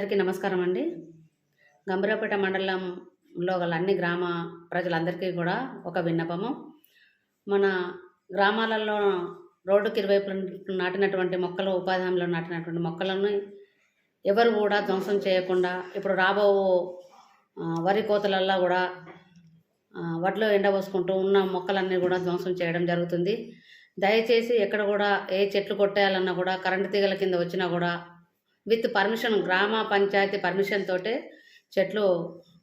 అందరికీ నమస్కారం అండి. గంభీరావుపేట మండలంలో గల అన్ని గ్రామ ప్రజలందరికీ కూడా ఒక విన్నపము. మన గ్రామాలలో రోడ్డుకి ఇరువైపుల నాటినటువంటి మొక్కలు, ఉపాధి హామీలో నాటినటువంటి మొక్కలను ఎవరు కూడా ధ్వంసం చేయకుండా, ఇప్పుడు రాబో వరి కోతలల్లో కూడా వడ్లు ఎండబోసుకుంటూ ఉన్న మొక్కలన్నీ కూడా ధ్వంసం చేయడం జరుగుతుంది. దయచేసి ఎక్కడ కూడా ఏ చెట్లు కొట్టేయాలన్నా కూడా కరెంటు తీగల కింద వచ్చినా కూడా విత్ పర్మిషన్, గ్రామ పంచాయతీ పర్మిషన్ తోటే చెట్లు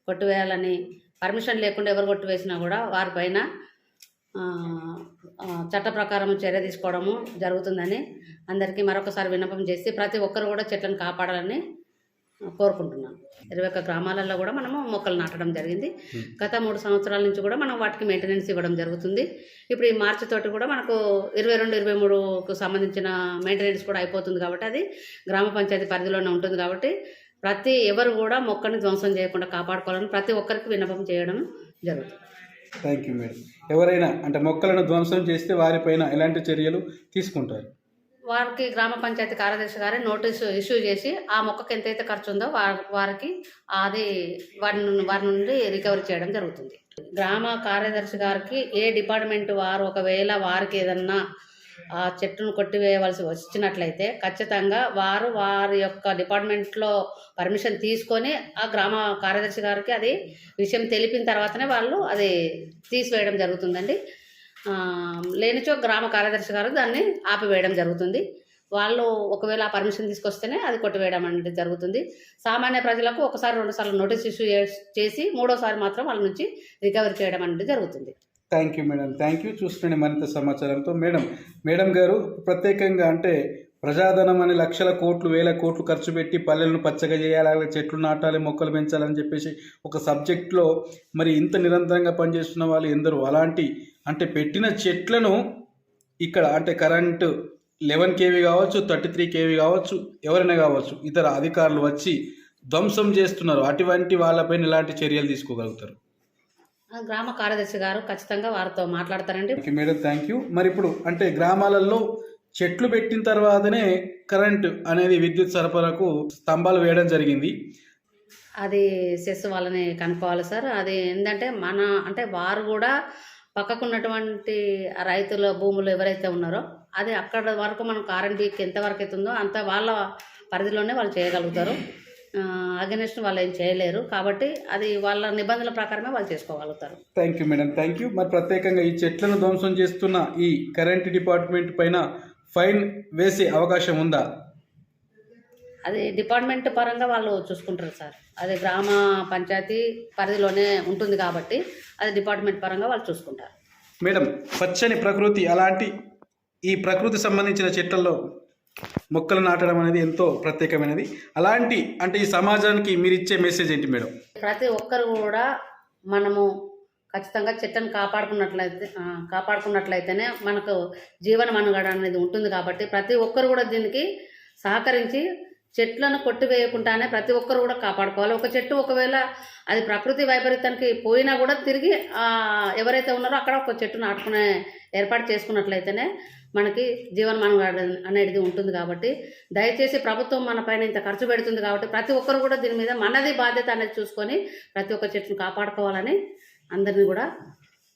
కొట్టివేయాలని, పర్మిషన్ లేకుండా ఎవరు కొట్టివేసినా కూడా వారిపైన చట్ట ప్రకారం చర్య తీసుకోవడము జరుగుతుందని అందరికీ మరొకసారి విన్నపం చేసి ప్రతి ఒక్కరు కూడా చెట్లను కాపాడాలని కోరుకుంటున్నాను. 21 గ్రామాలలో కూడా మనము మొక్కలు నాటడం జరిగింది. గత 3 సంవత్సరాల నుంచి కూడా మనం వాటికి మెయింటెనెన్స్ ఇవ్వడం జరుగుతుంది. ఇప్పుడు ఈ మార్చి తోటి కూడా మనకు 22-23కు సంబంధించిన మెయింటెనెన్స్ కూడా అయిపోతుంది కాబట్టి అది గ్రామ పంచాయతీ పరిధిలోనే ఉంటుంది కాబట్టి ఎవరు కూడా మొక్కని ధ్వంసం చేయకుండా కాపాడుకోవాలని ప్రతి ఒక్కరికి విన్నపం చేయడం జరుగుతుంది. Thank you madam. ఎవరైనా అంటే మొక్కలను ధ్వంసం చేస్తే వారిపైన ఎలాంటి చర్యలు తీసుకుంటారు? వారికి గ్రామ పంచాయతీ కార్యదర్శి గారే నోటీసు ఇష్యూ చేసి ఆ మొక్కకి ఎంతైతే ఖర్చు ఉందో వారికి అది వారి నుండి రికవరీ చేయడం జరుగుతుంది. గ్రామ కార్యదర్శి గారికి ఏ డిపార్ట్మెంట్ వారు ఒకవేళ వారికి ఏదన్నా ఆ చెట్టును కొట్టివేయవలసి వచ్చినట్లయితే ఖచ్చితంగా వారి యొక్క డిపార్ట్మెంట్లో పర్మిషన్ తీసుకొని ఆ గ్రామ కార్యదర్శి గారికి అది విషయం తెలిపిన తర్వాతనే వాళ్ళు అది తీసివేయడం జరుగుతుందండి. లేనిచో గ్రామ కార్యదర్శి గారు దాన్ని ఆపివేయడం జరుగుతుంది. వాళ్ళు ఒకవేళ ఆ పర్మిషన్ తీసుకొస్తేనే అది కొట్టివేయడం అనేది జరుగుతుంది. సామాన్య ప్రజలకు 1-2 సార్లు నోటీస్ ఇష్యూ చేసి 3వసారి మాత్రం వాళ్ళ నుంచి రికవరీ చేయడం అనేది జరుగుతుంది. Thank you madam. Thank you. చూసుకునే మరింత సమాచారంతో మేడం గారు ప్రత్యేకంగా అంటే ప్రజాధనం అని లక్షల కోట్లు, వేల కోట్లు ఖర్చు పెట్టి పల్లెలను పచ్చగా చేయాలి, చెట్లు నాటాలి, మొక్కలు పెంచాలని చెప్పేసి ఒక సబ్జెక్ట్లో మరి ఇంత నిరంతరంగా పనిచేస్తున్న వాళ్ళు ఎందరో అలాంటి అంటే పెట్టిన చెట్లను ఇక్కడ అంటే కరెంటు 11 kV కావచ్చు, 33 kV కావచ్చు, ఎవరైనా కావచ్చు, ఇతర అధికారులు వచ్చి ధ్వంసం చేస్తున్నారు. అటువంటి వాళ్ళపైన ఎలాంటి చర్యలు తీసుకోగలుగుతారు? గ్రామ కార్యదర్శి గారు ఖచ్చితంగా వారితో మాట్లాడతారండి. Madam thank you. మరి ఇప్పుడు అంటే గ్రామాలలో చెట్లు పెట్టిన తర్వాతనే కరెంటు అనేది విద్యుత్ సరఫరాకు స్తంభాలు వేయడం జరిగింది. అది సెస్ వాళ్ళని కనుక్కోవాలి సార్. అది ఏంటంటే అంటే వారు కూడా పక్కకున్నటువంటి రైతుల భూములు ఎవరైతే ఉన్నారో అది అక్కడ వరకు మనం కరెంట్ ఎంతవరకు అవుతుందో అంత వాళ్ళ పరిధిలోనే వాళ్ళు చేయగలుగుతారు. అగెనిస్ట్ వాళ్ళు ఏం చేయలేరు కాబట్టి అది వాళ్ళ నిబంధనల ప్రకారమే వాళ్ళు చేసుకోగలుగుతారు. Thank you madam. Thank you. మరి ప్రత్యేకంగా ఈ చెట్లను ధ్వంసం చేస్తున్న ఈ కరెంట్ డిపార్ట్మెంట్ పైన ఫైన్ వేసే అవకాశం ఉందా? అది డిపార్ట్మెంట్ పరంగా వాళ్ళు చూసుకుంటారు సార్. అది గ్రామ పంచాయతీ పరిధిలోనే ఉంటుంది కాబట్టి అది డిపార్ట్మెంట్ పరంగా వాళ్ళు చూసుకుంటారు. మేడం, పచ్చని ప్రకృతి అలాంటి ఈ ప్రకృతి సంబంధించిన చెట్లలో మొక్కలు నాటడం అనేది ఎంతో ప్రత్యేకమైనది. అలాంటి అంటే ఈ సమాజానికి మీరు ఇచ్చే మెసేజ్ ఏంటి మేడం? ప్రతి ఒక్కరు కూడా మనము ఖచ్చితంగా చెట్లను కాపాడుకున్నట్లయితేనే మనకు జీవన మనుగడ అనేది ఉంటుంది కాబట్టి ప్రతి ఒక్కరు కూడా దీనికి సహకరించి చెట్లను కొట్టివేయకుండానే ప్రతి ఒక్కరు కూడా కాపాడుకోవాలి. ఒక చెట్టు ఒకవేళ అది ప్రకృతి వైపరీత్యానికి పోయినా కూడా తిరిగి ఎవరైతే ఉన్నారో అక్కడ ఒక చెట్టు నాటుకునే ఏర్పాటు చేసుకున్నట్లయితేనే మనకి జీవన మనుగడ అనేది ఉంటుంది కాబట్టి దయచేసి ప్రభుత్వం మన పైన ఇంత ఖర్చు పెడుతుంది కాబట్టి ప్రతి ఒక్కరు కూడా దీని మీద మనది బాధ్యత అనేది చూసుకొని ప్రతి ఒక్క చెట్టును కాపాడుకోవాలని అందరినీ కూడా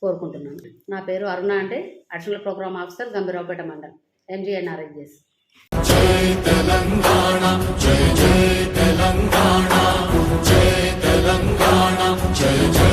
కోరుకుంటున్నాను. నా పేరు అరుణ అంటే అడిషనల్ ప్రోగ్రామ్ ఆఫీసర్, గంభీరావుపేట మండలం, MGNRIGS. జై తెలంగాణ, జై జై తెలంగాణ, జై తెలంగాణ, జై జై